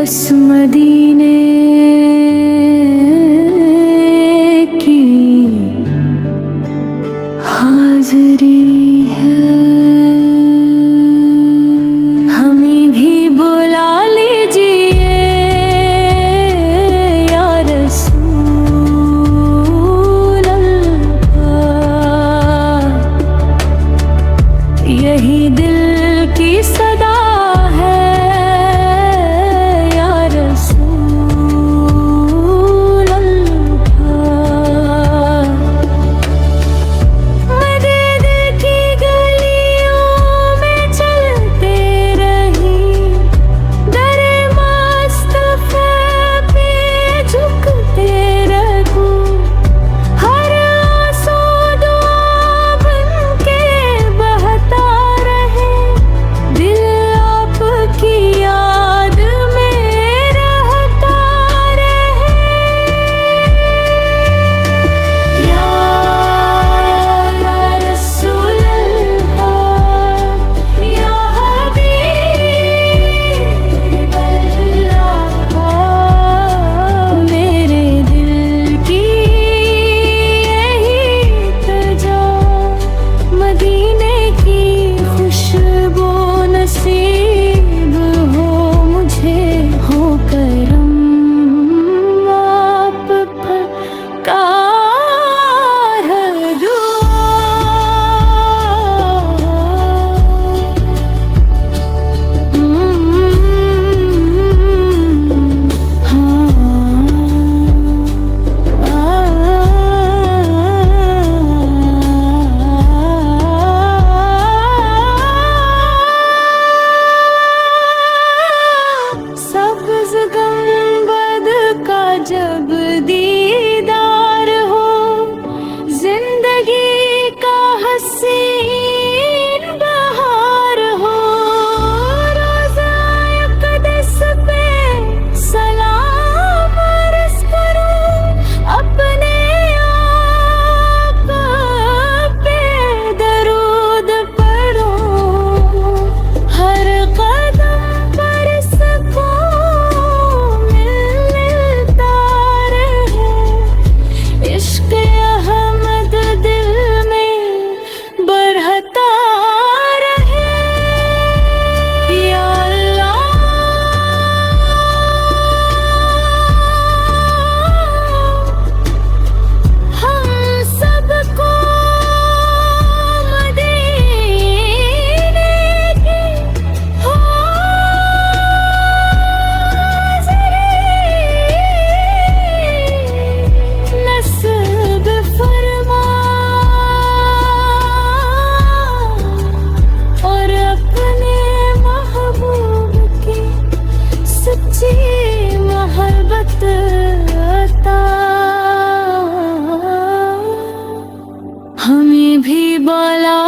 बस मदीने की हाज़री है। हमें भी बुला लीजिए या रसूल अल्लाह, यही दिल की सदा जब दीदार हो, जिंदगी का हसीन बहार हो, रोज़ा क़ुद्स पे सलाम अर्ज़ करूं, अपने आका पे दरूद पढ़ूं, हर कदम पर सुकून मिलता रहे, इश्क़ अहमद दिल में बढ़ता रहे। या अल्लाह, हम सबको मदीने की हाज़री नसीब फरमा, और अपने महबूब की सच्ची मोहब्बत अता। हमें भी बुला